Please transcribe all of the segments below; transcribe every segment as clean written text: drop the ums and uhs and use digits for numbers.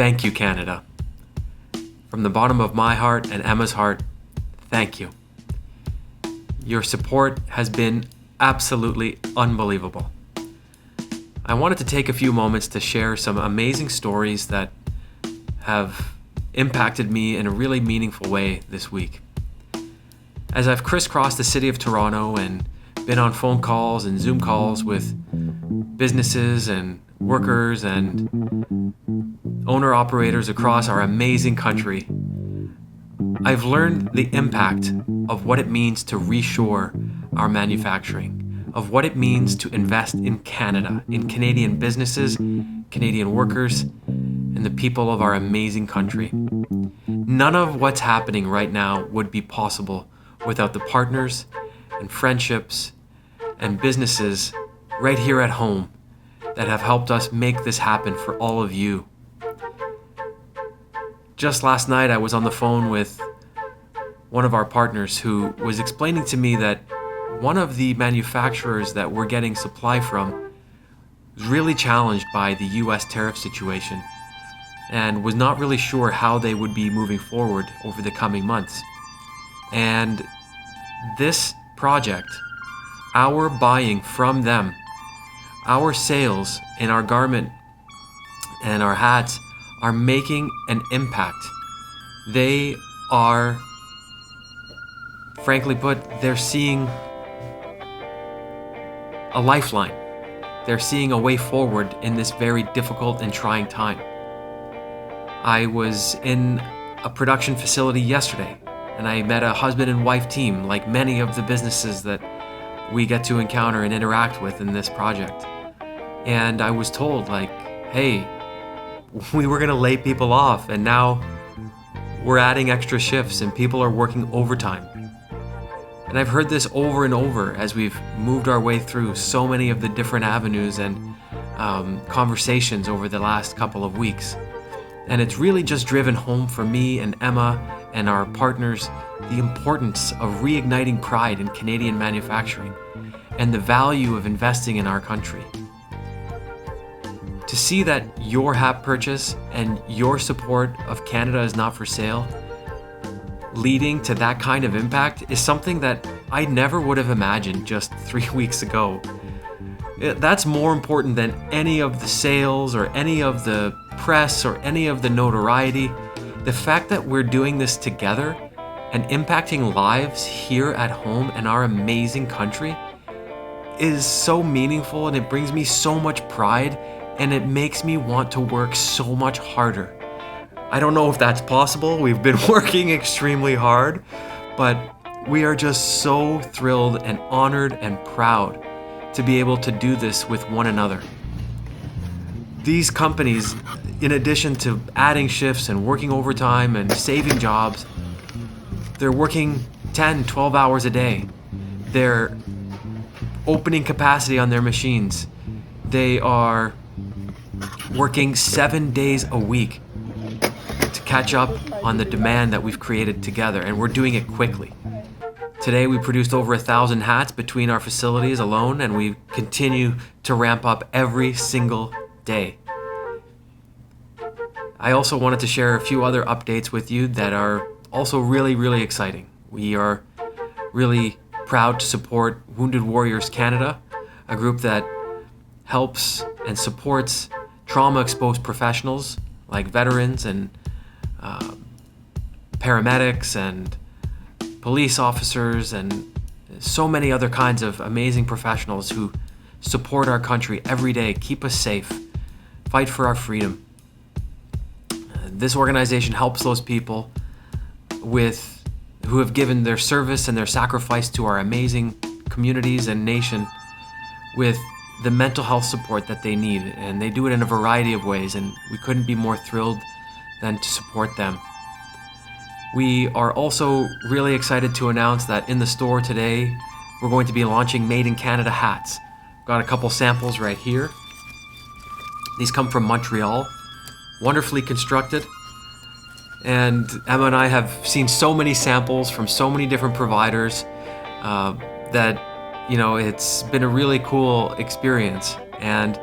Thank you, Canada. From the bottom of my heart and Emma's heart, thank you. Your support has been absolutely unbelievable. I wanted to take a few moments to share some amazing stories that have impacted me in a really meaningful way this week. As I've crisscrossed the city of Toronto and been on phone calls and Zoom calls with businesses and workers and owner-operators across our amazing country, I've learned the impact of what it means to reshore our manufacturing, of what it means to invest in Canada, in Canadian businesses, Canadian workers, and the people of our amazing country. None of what's happening right now would be possible without the partners and friendships and businesses right here at home that have helped us make this happen for all of you. Just last night, I was on the phone with one of our partners who was explaining to me that one of the manufacturers that we're getting supply from was really challenged by the US tariff situation and was not really sure how they would be moving forward over the coming months. And this project, our buying from them, our sales in our garment and our hats are making an impact. They are, frankly put, they're seeing a lifeline. They're seeing a way forward in this very difficult and trying time. I was in a production facility yesterday, and I met a husband and wife team, like many of the businesses that we get to encounter and interact with in this project. And I was told, hey, we were gonna lay people off, and now we're adding extra shifts and people are working overtime. And I've heard this over and over as we've moved our way through so many of the different avenues and conversations over the last couple of weeks. And it's really just driven home for me and Emma and our partners the importance of reigniting pride in Canadian manufacturing and the value of investing in our country. To see that your hat purchase and your support of Canada is not for sale leading to that kind of impact is something that I never would have imagined just 3 weeks ago. That's more important than any of the sales or any of the press or any of the notoriety. The fact that we're doing this together and impacting lives here at home in our amazing country is so meaningful, and it brings me so much pride, and it makes me want to work so much harder. I don't know if that's possible. We've been working extremely hard, but we are just so thrilled and honored and proud to be able to do this with one another. These companies, in addition to adding shifts and working overtime and saving jobs, they're working 10, 12 hours a day. They're opening capacity on their machines. They are working 7 days a week to catch up on the demand that we've created together, and we're doing it quickly. Today we produced over 1,000 hats between our facilities alone, and we continue to ramp up every single day. I also wanted to share a few other updates with you that are also really, really exciting. We are really proud to support Wounded Warriors Canada, a group that helps and supports trauma-exposed professionals like veterans and paramedics and police officers and so many other kinds of amazing professionals who support our country every day, keep us safe, fight for our freedom. This organization helps those people who have given their service and their sacrifice to our amazing communities and nation with the mental health support that they need, and they do it in a variety of ways, and we couldn't be more thrilled than to support them. We are also really excited to announce that in the store today, we're going to be launching Made in Canada hats. Got a couple samples right here. These come from Montreal, wonderfully constructed. And Emma and I have seen so many samples from so many different providers that, it's been a really cool experience. And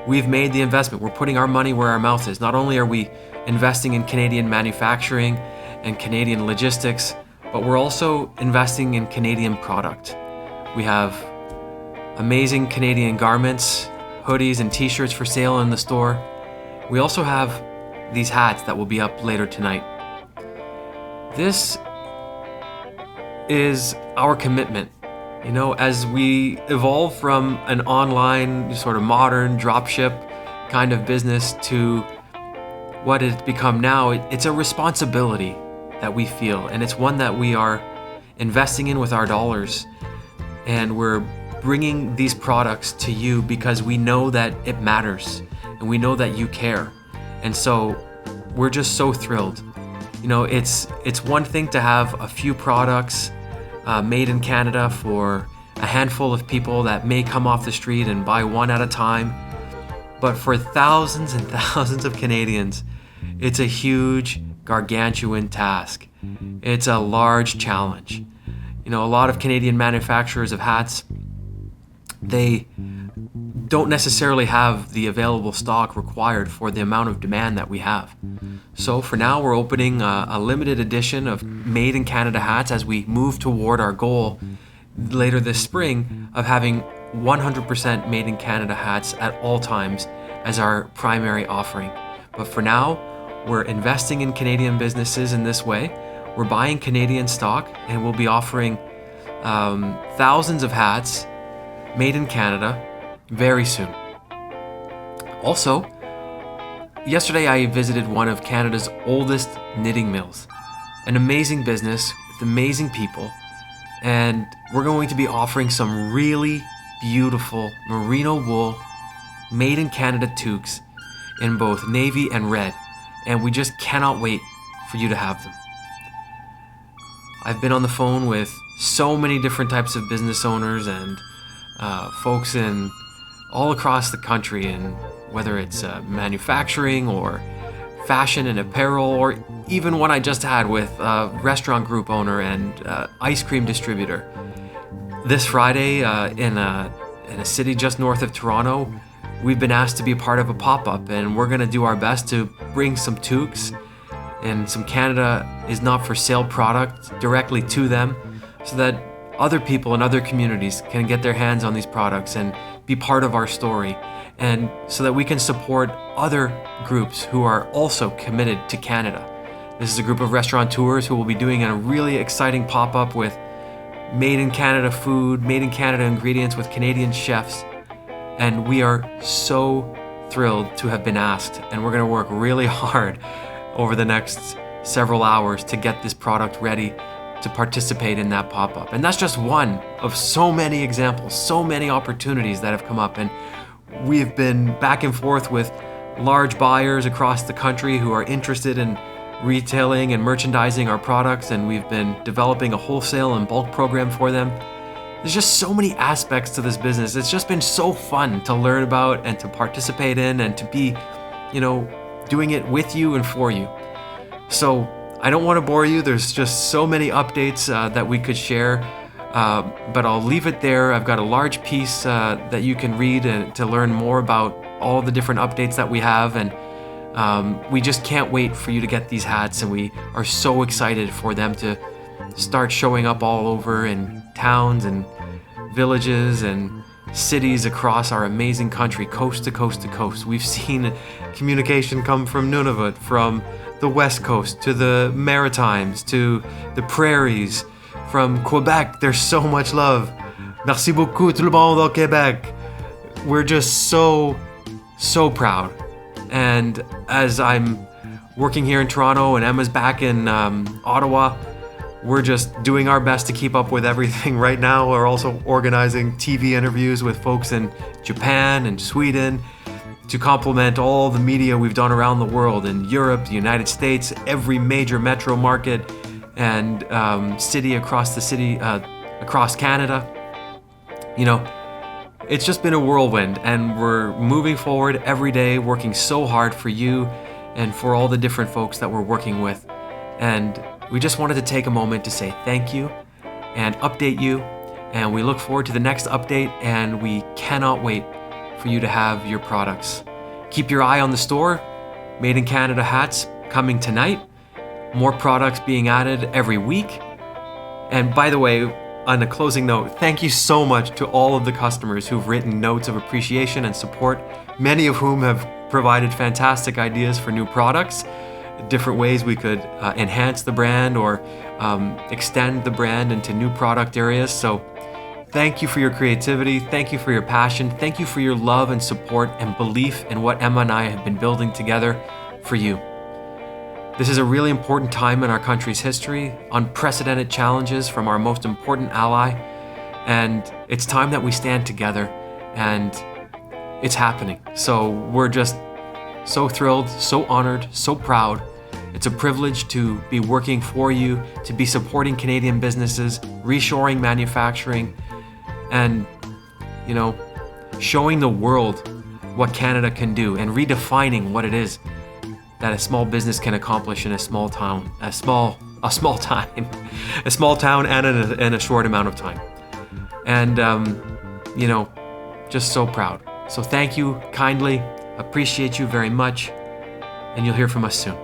we've made the investment. We're putting our money where our mouth is. Not only are we investing in Canadian manufacturing and Canadian logistics, but we're also investing in Canadian product. We have amazing Canadian garments, hoodies, and t-shirts for sale in the store. We also have these hats that will be up later tonight. This is our commitment. You know, as we evolve from an online sort of modern dropship kind of business to what it's become now, it's a responsibility that we feel, and it's one that we are investing in with our dollars. And we're bringing these products to you because we know that it matters and we know that you care. And so we're just so thrilled. You know, it's one thing to have a few products made in Canada for a handful of people that may come off the street and buy one at a time. But for thousands and thousands of Canadians, it's a huge, gargantuan task. It's a large challenge. You know, a lot of Canadian manufacturers of hats, they don't necessarily have the available stock required for the amount of demand that we have. So for now, we're opening a limited edition of Made in Canada hats as we move toward our goal later this spring of having 100% Made in Canada hats at all times as our primary offering. But for now, we're investing in Canadian businesses in this way. We're buying Canadian stock, and we'll be offering thousands of hats made in Canada very soon. Also, yesterday I visited one of Canada's oldest knitting mills, an amazing business with amazing people, and we're going to be offering some really beautiful merino wool made in Canada toques in both navy and red, and we just cannot wait for you to have them. I've been on the phone with so many different types of business owners and folks in all across the country, and whether it's manufacturing or fashion and apparel, or even one I just had with a restaurant group owner and ice cream distributor. This Friday in a city just north of Toronto, we've been asked to be a part of a pop-up, and we're going to do our best to bring some toques and some Canada is not for sale product directly to them, so that other people in other communities can get their hands on these products and be part of our story, and so that we can support other groups who are also committed to Canada. This is a group of restaurateurs who will be doing a really exciting pop-up with made in Canada food, made in Canada ingredients with Canadian chefs, and we are so thrilled to have been asked, and we're going to work really hard over the next several hours to get this product ready to participate in that pop-up. And that's just one of so many examples, so many opportunities that have come up. And we've been back and forth with large buyers across the country who are interested in retailing and merchandising our products, and we've been developing a wholesale and bulk program for them. There's just so many aspects to this business. It's just been so fun to learn about and to participate in and to be, doing it with you and for you. So I don't want to bore you. There's just so many updates that we could share, but I'll leave it there. I've got a large piece that you can read to learn more about all the different updates that we have, and we just can't wait for you to get these hats, and we are so excited for them to start showing up all over in towns and villages and cities across our amazing country, coast to coast to coast. We've seen communication come from Nunavut, from the West Coast to the Maritimes to the prairies, from Quebec. There's so much love. Merci beaucoup tout le monde au Québec. We're just so proud. And as I'm working here in Toronto and Emma's back in Ottawa, we're just doing our best to keep up with everything right now. We're also organizing TV interviews with folks in Japan and Sweden to complement all the media we've done around the world, in Europe, the United States, every major metro market and city across Canada. It's just been a whirlwind, and we're moving forward every day, working so hard for you and for all the different folks that we're working with. And we just wanted to take a moment to say thank you and update you, and we look forward to the next update, and we cannot wait for you to have your products. Keep your eye on the store. Made in Canada hats coming tonight. More products being added every week. And by the way, on a closing note, thank you so much to all of the customers who've written notes of appreciation and support, many of whom have provided fantastic ideas for new products, different ways we could enhance the brand or extend the brand into new product areas. So thank you for your creativity. Thank you for your passion. Thank you for your love and support and belief in what Emma and I have been building together for you. This is a really important time in our country's history, unprecedented challenges from our most important ally, and it's time that we stand together, and it's happening. So we're just so thrilled, so honored, so proud. It's a privilege to be working for you, to be supporting Canadian businesses, reshoring manufacturing, and, showing the world what Canada can do and redefining what it is that a small business can accomplish in a small town, a small town and in a short amount of time. And, just so proud. So thank you kindly, appreciate you very much, and you'll hear from us soon.